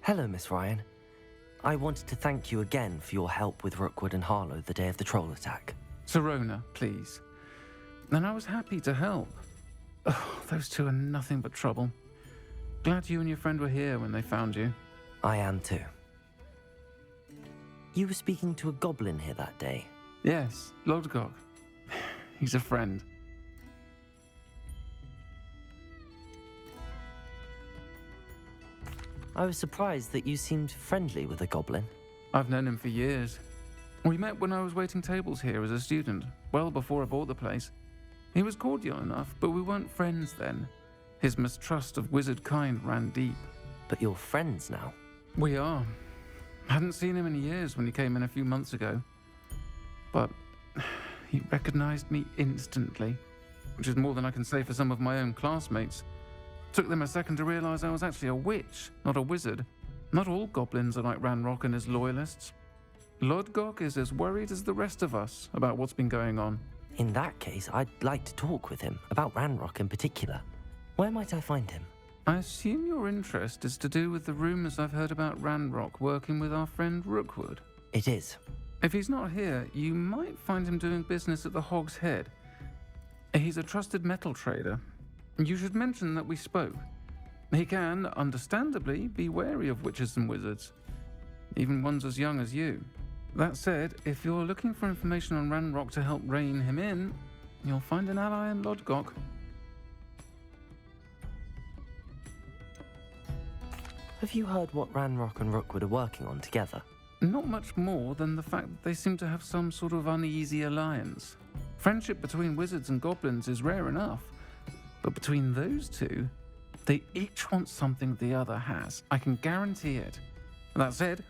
Hello, Miss Ryan. I wanted to thank you again for your help with Rookwood and Harlow the day of the troll attack. Sirona, please. And I was happy to help. Oh, those two are nothing but trouble. Glad you and your friend were here when they found you. I am too. You were speaking to a goblin here that day. Yes, Lodgok. He's a friend. I was surprised that you seemed friendly with a goblin. I've known him for years. We met when I was waiting tables here as a student, well before I bought the place. He was cordial enough, but we weren't friends then. His mistrust of wizard kind ran deep. But you're friends now. We are. Hadn't seen him in years when he came in a few months ago. But he recognized me instantly, which is more than I can say for some of my own classmates. Took them a second to realize I was actually a witch, not a wizard. Not all goblins are like Ranrock and his loyalists. Lodgok is as worried as the rest of us about what's been going on. In that case, I'd like to talk with him, about Ranrock in particular. Where might I find him? I assume your interest is to do with the rumors I've heard about Ranrock working with our friend Rookwood. It is. If he's not here, you might find him doing business at the Hog's Head. He's a trusted metal trader. You should mention that we spoke. He can, understandably, be wary of witches and wizards, even ones as young as you. That said, if you're looking for information on Ranrock to help rein him in, you'll find an ally in Lodgok. Have you heard what Ranrock and Rookwood are working on together? Not much more than the fact that they seem to have some sort of uneasy alliance. Friendship between wizards and goblins is rare enough, but between those two, they each want something the other has. I can guarantee it. That said,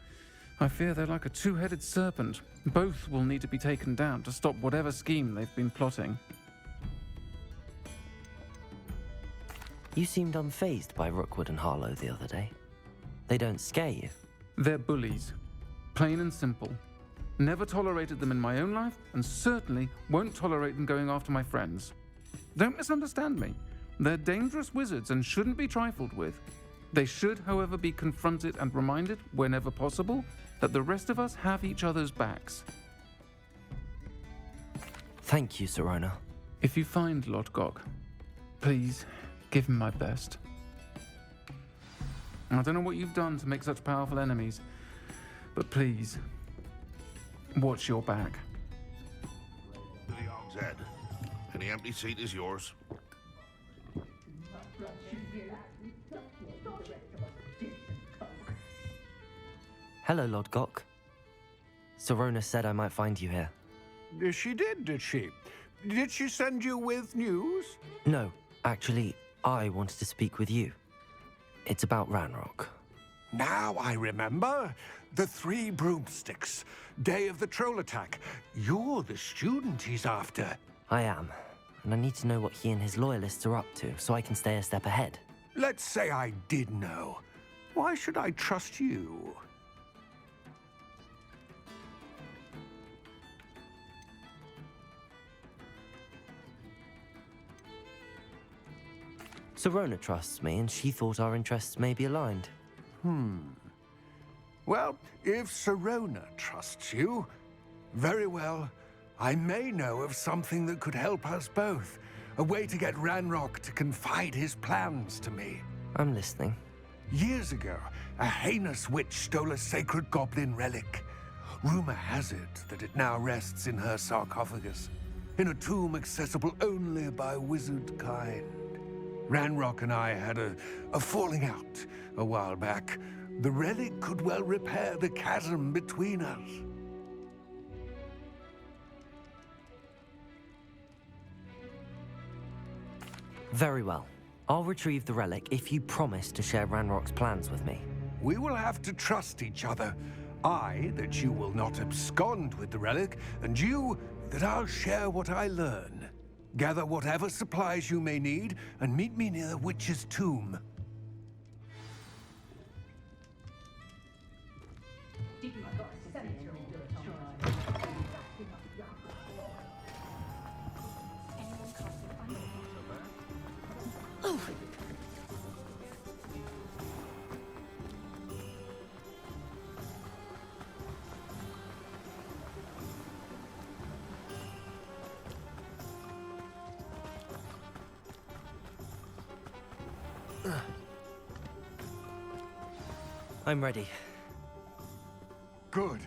I fear they're like a two-headed serpent. Both will need to be taken down to stop whatever scheme they've been plotting. You seemed unfazed by Rookwood and Harlow the other day. They don't scare you. They're bullies. Plain and simple. Never tolerated them in my own life, and certainly won't tolerate them going after my friends. Don't misunderstand me. They're dangerous wizards and shouldn't be trifled with. They should, however, be confronted and reminded, whenever possible, that the rest of us have each other's backs. Thank you, Sirona. If you find Lodgok, please give him my best. I don't know what you've done to make such powerful enemies, but please, watch your back. To the Hog's Head. Any empty seat is yours. Hello, Lodgok. Sirona said I might find you here. She did she? Did she send you with news? No, actually, I wanted to speak with you. It's about Ranrock. Now I remember. The 3 broomsticks. Day of the troll attack. You're the student he's after. I am, and I need to know what he and his loyalists are up to so I can stay a step ahead. Let's say I did know. Why should I trust you? Sirona trusts me, and she thought our interests may be aligned. Well, if Sirona trusts you, very well. I may know of something that could help us both. A way to get Ranrock to confide his plans to me. I'm listening. Years ago, a heinous witch stole a sacred goblin relic. Rumor has it that it now rests in her sarcophagus, in a tomb accessible only by wizard kind. Ranrock and I had a falling out a while back. The relic could well repair the chasm between us. Very well. I'll retrieve the relic if you promise to share Ranrock's plans with me. We will have to trust each other. I, that you will not abscond with the relic, and you, that I'll share what I learn. Gather whatever supplies you may need, and meet me near the witch's tomb. I'm ready. Good.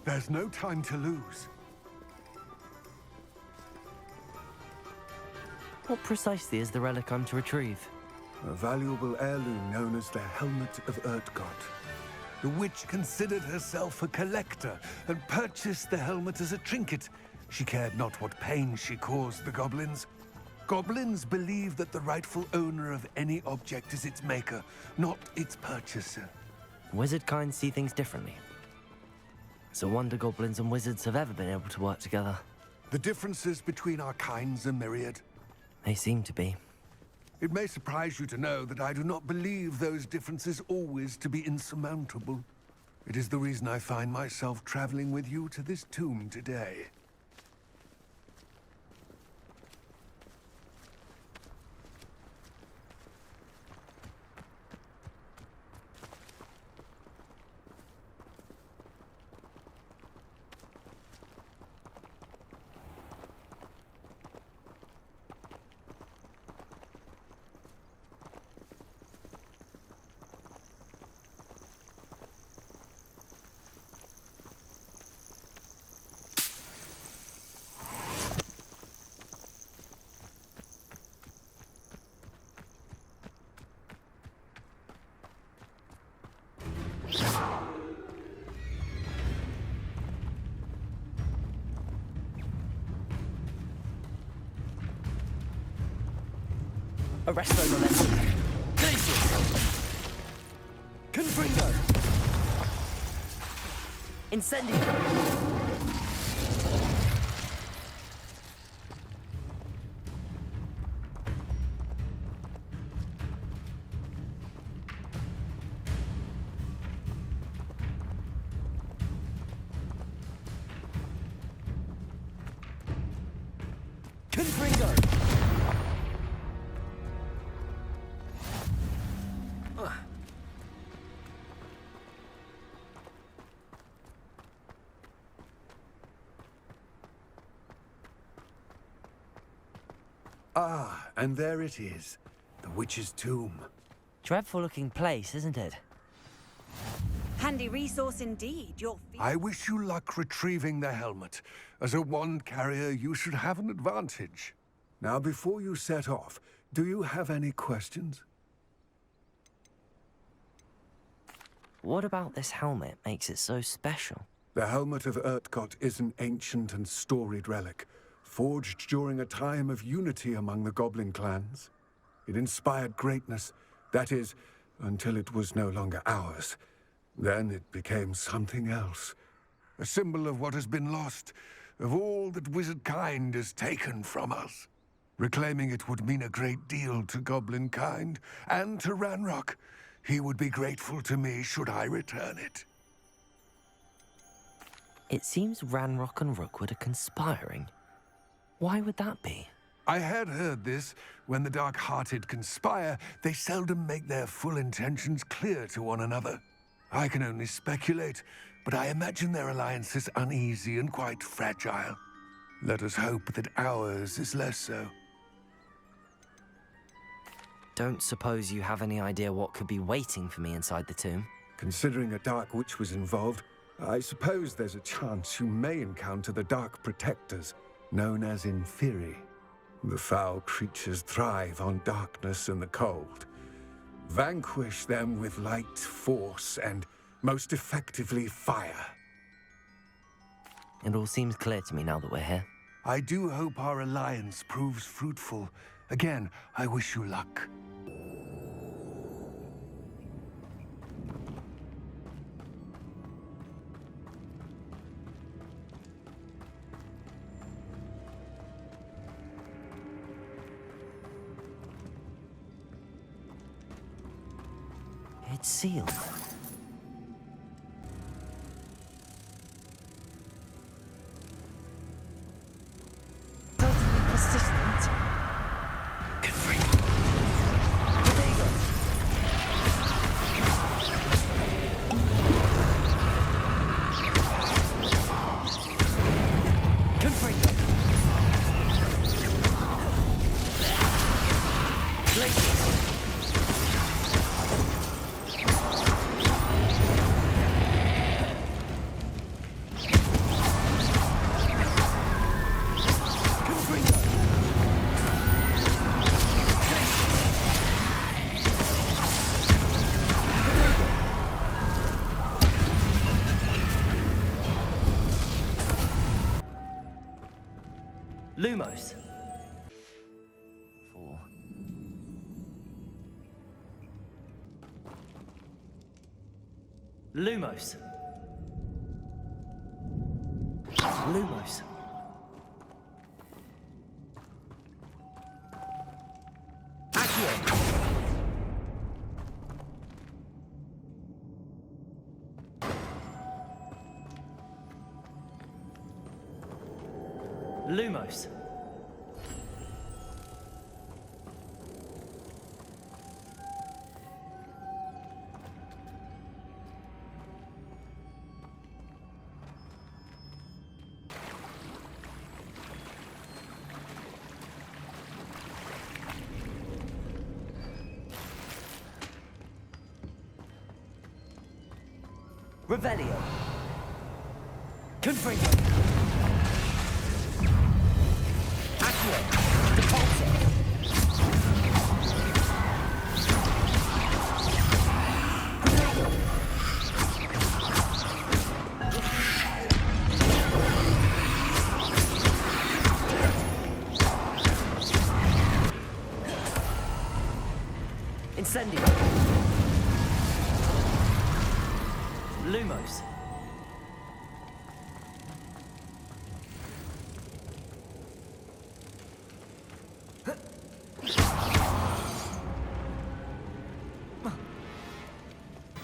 There's no time to lose. What precisely is the relic I'm to retrieve? A valuable heirloom known as the Helmet of Urtkot. The witch considered herself a collector and purchased the helmet as a trinket. She cared not what pain she caused the goblins. Goblins believe that the rightful owner of any object is its maker, not its purchaser. Wizard kind see things differently. It's a wonder goblins and wizards have ever been able to work together. The differences between our kinds are myriad. They seem to be. It may surprise you to know that I do not believe those differences always to be insurmountable. It is the reason I find myself traveling with you to this tomb today. Arresto momentum. Confringo! Incendio! Confringo! Ah, and there it is. The witch's tomb. Dreadful looking place, isn't it? Handy resource indeed. I wish you luck retrieving the helmet. As a wand carrier, you should have an advantage. Now, before you set off, do you have any questions? What about this helmet makes it so special? The Helmet of Urtkot is an ancient and storied relic, forged during a time of unity among the goblin clans. It inspired greatness, that is, until it was no longer ours. Then it became something else. A symbol of what has been lost, of all that wizard kind has taken from us. Reclaiming it would mean a great deal to goblin kind, and to Ranrock. He would be grateful to me should I return it. It seems Ranrock and Rookwood are conspiring. Why would that be? I had heard this. When the dark-hearted conspire, they seldom make their full intentions clear to one another. I can only speculate, but I imagine their alliance is uneasy and quite fragile. Let us hope that ours is less so. Don't suppose you have any idea what could be waiting for me inside the tomb? Considering a Dark Witch was involved, I suppose there's a chance you may encounter the Dark Protectors, known as Inferi. The foul creatures thrive on darkness and the cold. Vanquish them with light, force, and most effectively fire. It all seems clear to me now that we're here. I do hope our alliance proves fruitful. Again, I wish you luck. It's sealed. Totally persistent. Lumos. 4. Lumos. Lumos. Accio. Lumos. Revelio. Confringo. Accio. Depulso. Incendio. Lumos.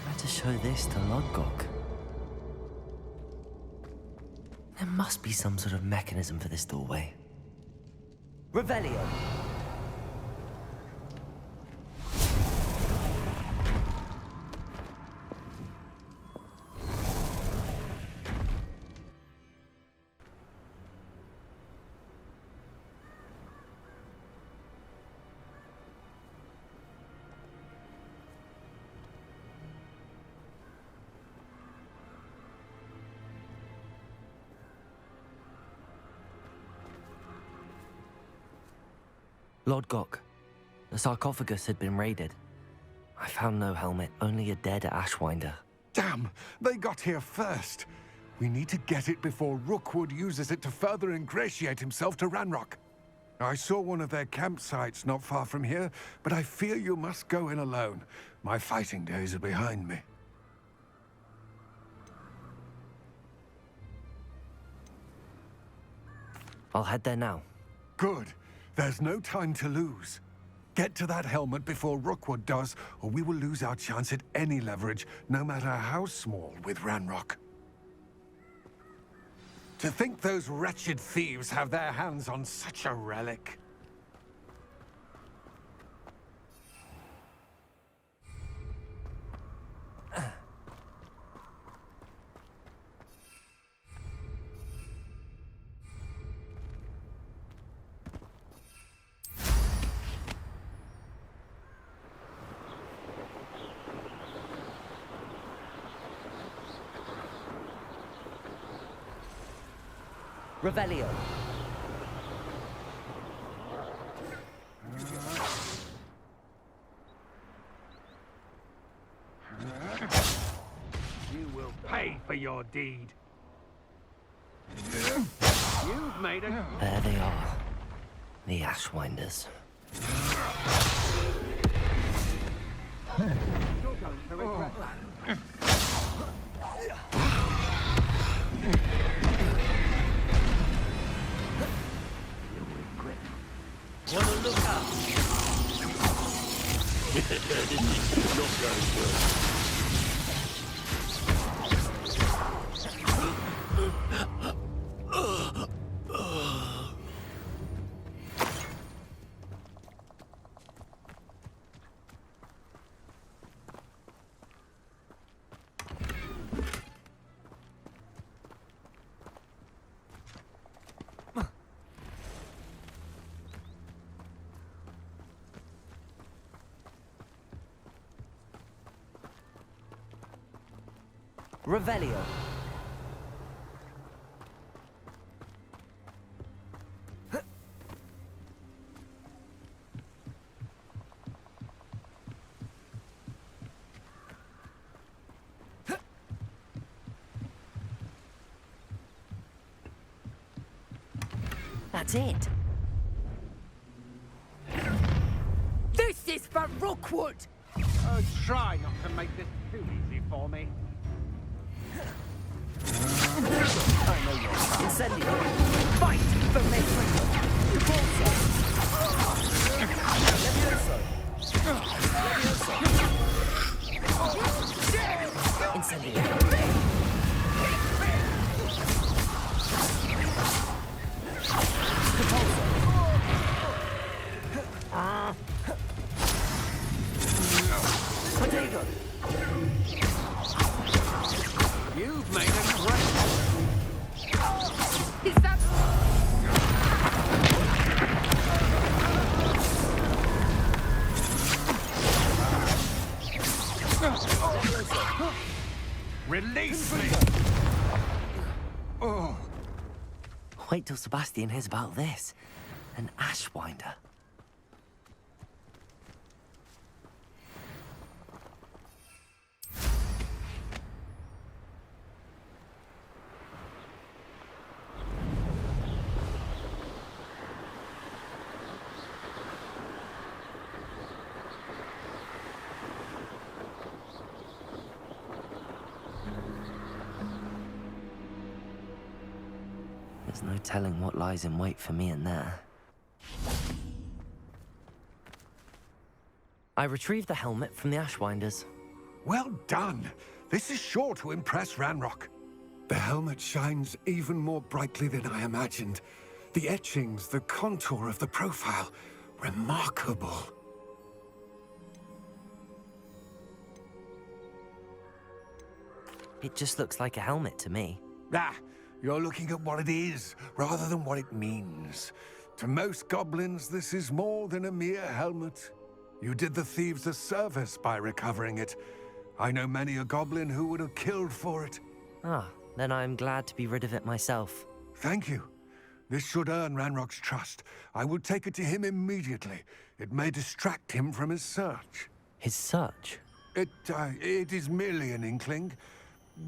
Better show this to Lodgok. There must be some sort of mechanism for this doorway. Revelio. Lord Gok, the sarcophagus had been raided. I found no helmet, only a dead Ashwinder. Damn! They got here first. We need to get it before Rookwood uses it to further ingratiate himself to Ranrock. I saw one of their campsites not far from here, but I fear you must go in alone. My fighting days are behind me. I'll head there now. Good. There's no time to lose. Get to that helmet before Rookwood does, or we will lose our chance at any leverage, no matter how small, with Ranrock. To think those wretched thieves have their hands on such a relic. Revelio. You will pay for your deed. You've made a... There they are. The Ashwinders. You're going to regret that. Wanna look up? Not going well. Revelio. That's it. This is for Rookwood! Oh, try not to make this too easy for me. Incendio. Fight for me! Incendio. Potato. You've made a great... Is that... Release me! Oh, Wait till Sebastian hears about this. An ashwinder. There's no telling what lies in wait for me in there. I retrieved the helmet from the Ashwinders. well done. This is sure to impress Ranrock. The helmet shines even more brightly than I imagined. The etchings, the contour of the profile, remarkable. It just looks like a helmet to me. Ah, you're looking at what it is, rather than what it means. To most goblins, this is more than a mere helmet. You did the thieves a service by recovering it. I know many a goblin who would have killed for it. Ah, then I'm glad to be rid of it myself. Thank you. This should earn Ranrock's trust. I will take it to him immediately. It may distract him from his search. His search? It is merely an inkling.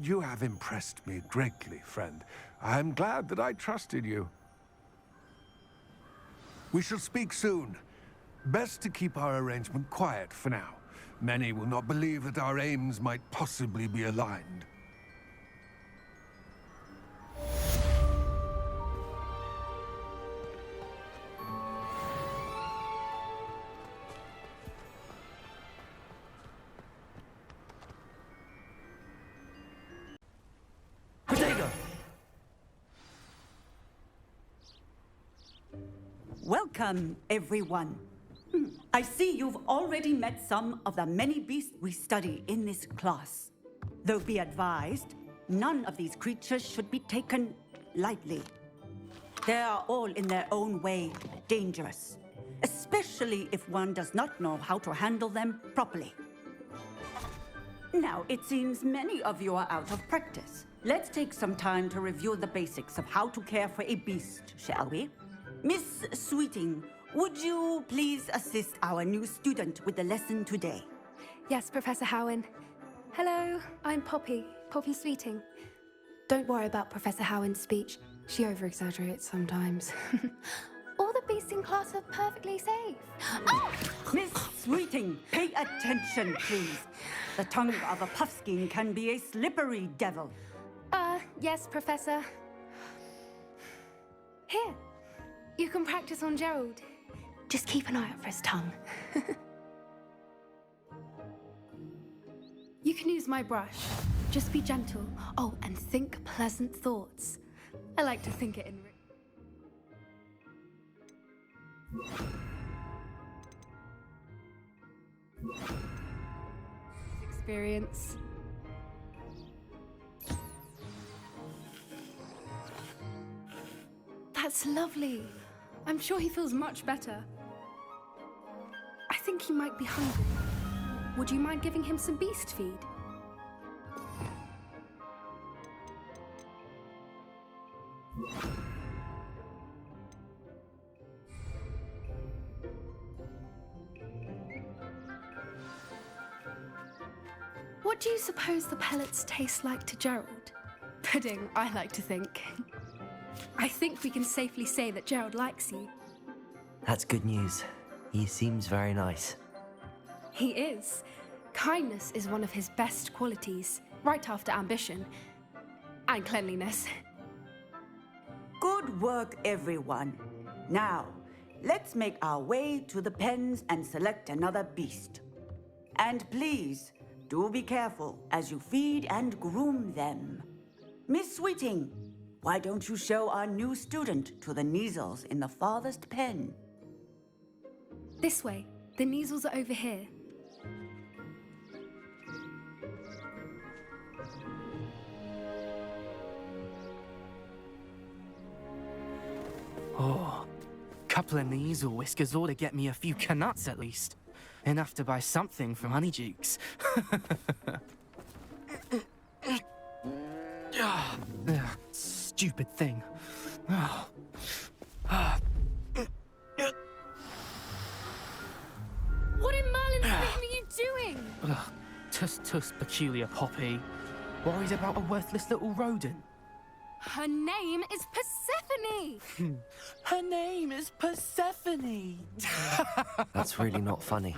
You have impressed me greatly, friend. I am glad that I trusted you. We shall speak soon. Best to keep our arrangement quiet for now. Many will not believe that our aims might possibly be aligned. Potato! Welcome, everyone. I see you've already met some of the many beasts we study in this class. Though be advised, none of these creatures should be taken lightly. They are all in their own way dangerous, especially if one does not know how to handle them properly. Now, it seems many of you are out of practice. Let's take some time to review the basics of how to care for a beast, shall we? Miss Sweeting, would you please assist our new student with the lesson today? Yes, Professor Howen. Hello, I'm Poppy Sweeting. Don't worry about Professor Howen's speech. She over-exaggerates sometimes. All the beasts in class are perfectly safe. Oh! Miss Sweeting, pay attention, please. The tongue of a puffskein can be a slippery devil. Yes, Professor. Here, you can practice on Gerald. Just keep an eye out for his tongue. You can use my brush. Just be gentle. Oh, and think pleasant thoughts. I like to think it in... Experience. That's lovely. I'm sure he feels much better. I think he might be hungry. Would you mind giving him some beast feed? What do you suppose the pellets taste like to Gerald? Pudding, I like to think. I think we can safely say that Gerald likes you. That's good news. He seems very nice. He is. Kindness is one of his best qualities, right after ambition. And cleanliness. Good work, everyone. Now, let's make our way to the pens and select another beast. And please, do be careful as you feed and groom them. Miss Sweeting, why don't you show our new student to the Neasels in the farthest pen? This way. The Neasels are over here. Oh, couple of Neasel whiskers ought to get me a few canuts at least. Enough to buy something from Honeydukes. Stupid thing. What in Merlin's name are you doing? Tuss, peculiar Poppy. Worried about a worthless little rodent. Her name is Persephone! Her name is Persephone! That's really not funny.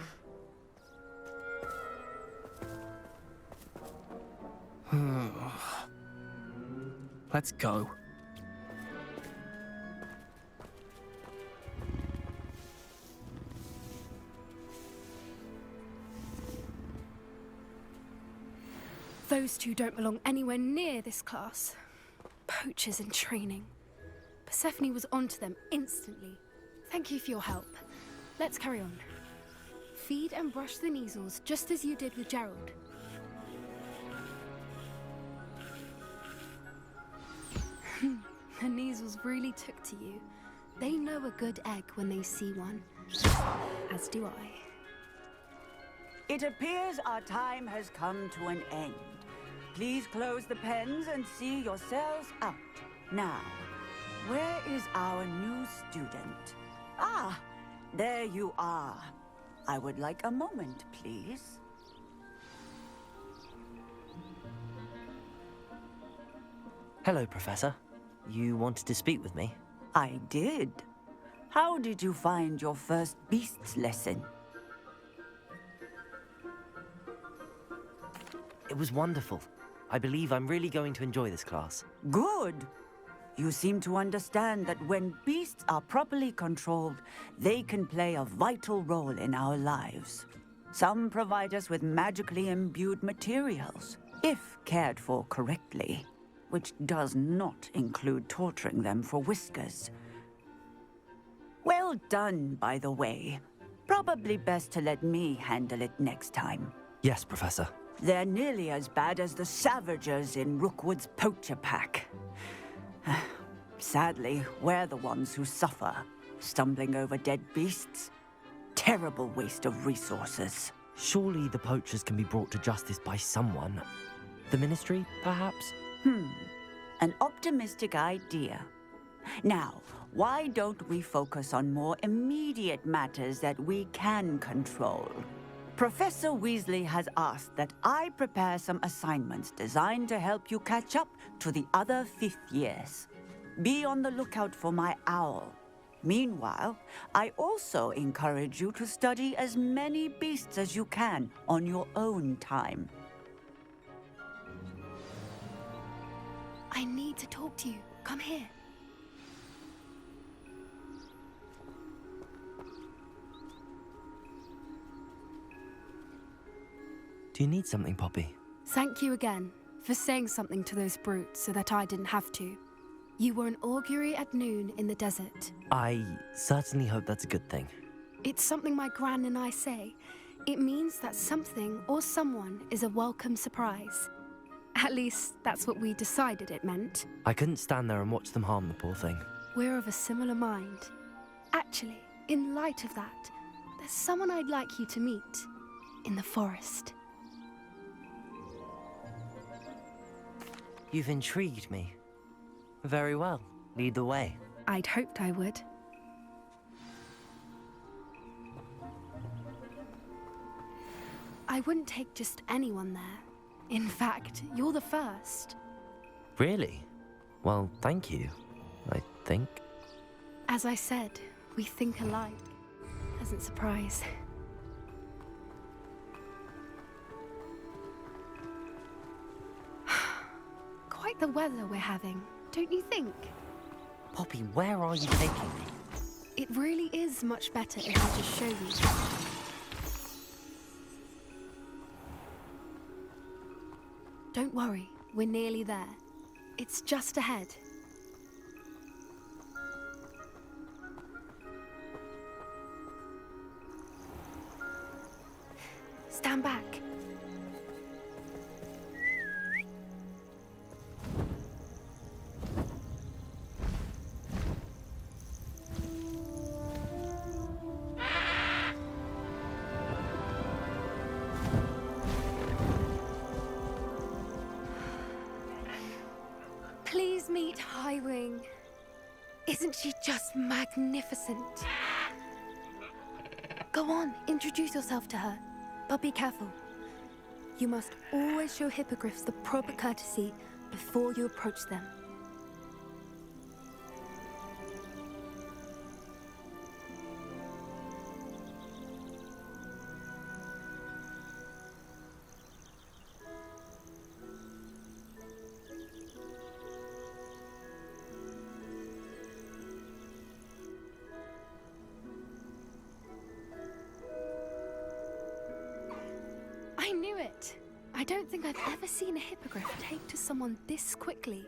Let's go. Those two don't belong anywhere near this class. Poachers in training. Persephone was onto them instantly. Thank you for your help. Let's carry on. Feed and brush the Neasels just as you did with Gerald. The Neasels really took to you. They know a good egg when they see one. As do I. It appears our time has come to an end. Please close the pens and see yourselves out. Now, where is our new student? Ah, there you are. I would like a moment, please. Hello, Professor. You wanted to speak with me? I did. How did you find your first beasts lesson? It was wonderful. I believe I'm really going to enjoy this class. Good. You seem to understand that when beasts are properly controlled, they can play a vital role in our lives. Some provide us with magically imbued materials, if cared for correctly, which does not include torturing them for whiskers. Well done, by the way. Probably best to let me handle it next time. Yes, Professor. They're nearly as bad as the Savagers in Rookwood's poacher pack. Sadly, we're the ones who suffer, stumbling over dead beasts. Terrible waste of resources. Surely the poachers can be brought to justice by someone. The Ministry, perhaps? An optimistic idea. Now, why don't we focus on more immediate matters that we can control? Professor Weasley has asked that I prepare some assignments designed to help you catch up to the other fifth years. Be on the lookout for my owl. Meanwhile, I also encourage you to study as many beasts as you can on your own time. I need to talk to you. Come here. Do you need something, Poppy? Thank you again for saying something to those brutes so that I didn't have to. You were an augury at noon in the desert. I certainly hope that's a good thing. It's something my gran and I say. It means that something or someone is a welcome surprise. At least, that's what we decided it meant. I couldn't stand there and watch them harm the poor thing. We're of a similar mind. Actually, in light of that, there's someone I'd like you to meet. In the forest. You've intrigued me. Very well. Lead the way. I'd hoped I would. I wouldn't take just anyone there. In fact, you're the first. Really? Well, thank you. I think. As I said, we think alike. Doesn't surprise. Quite the weather we're having, don't you think? Poppy, where are you taking me? It really is much better if I just show you. Don't worry, we're nearly there. It's just ahead. Stand back. Please meet Highwing. Isn't she just magnificent? Go on, introduce yourself to her. But be careful. You must always show hippogriffs the proper courtesy before you approach them. I knew it! I don't think I've ever seen a hippogriff take to someone this quickly.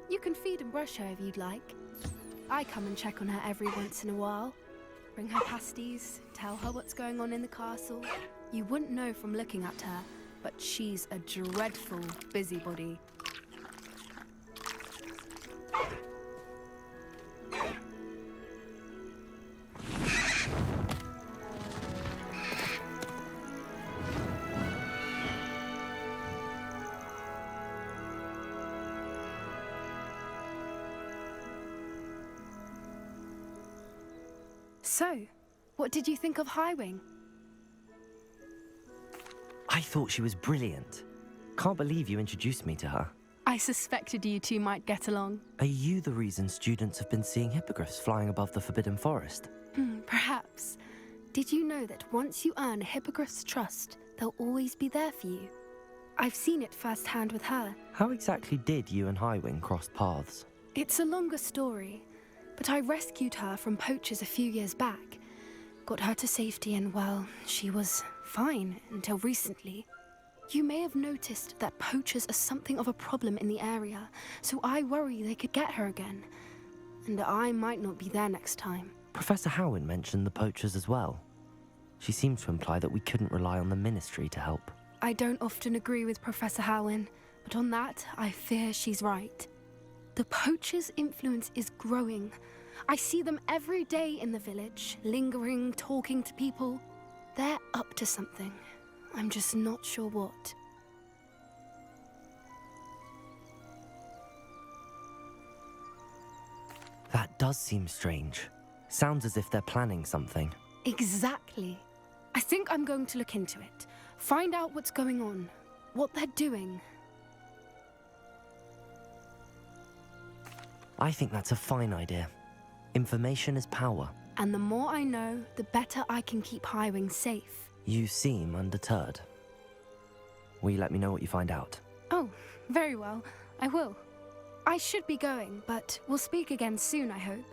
You can feed and brush her if you'd like. I come and check on her every once in a while. Bring her pasties, tell her what's going on in the castle. You wouldn't know from looking at her, but she's a dreadful busybody. So, what did you think of Highwing? I thought she was brilliant. Can't believe you introduced me to her. I suspected you two might get along. Are you the reason students have been seeing hippogriffs flying above the Forbidden Forest? Perhaps. Did you know that once you earn a hippogriff's trust, they'll always be there for you? I've seen it firsthand with her. How exactly did you and Highwing cross paths? It's a longer story, but I rescued her from poachers a few years back. Got her to safety and, well, she was fine until recently. You may have noticed that poachers are something of a problem in the area, so I worry they could get her again. And I might not be there next time. Professor Howin mentioned the poachers as well. She seemed to imply that we couldn't rely on the Ministry to help. I don't often agree with Professor Howin, but on that, I fear she's right. The poachers' influence is growing. I see them every day in the village, lingering, talking to people. They're up to something. I'm just not sure what. That does seem strange. Sounds as if they're planning something. Exactly. I think I'm going to look into it. Find out what's going on, what they're doing. I think that's a fine idea. Information is power. And the more I know, the better I can keep Highwing safe. You seem undeterred. Will you let me know what you find out? Oh, very well. I will. I should be going, but we'll speak again soon, I hope.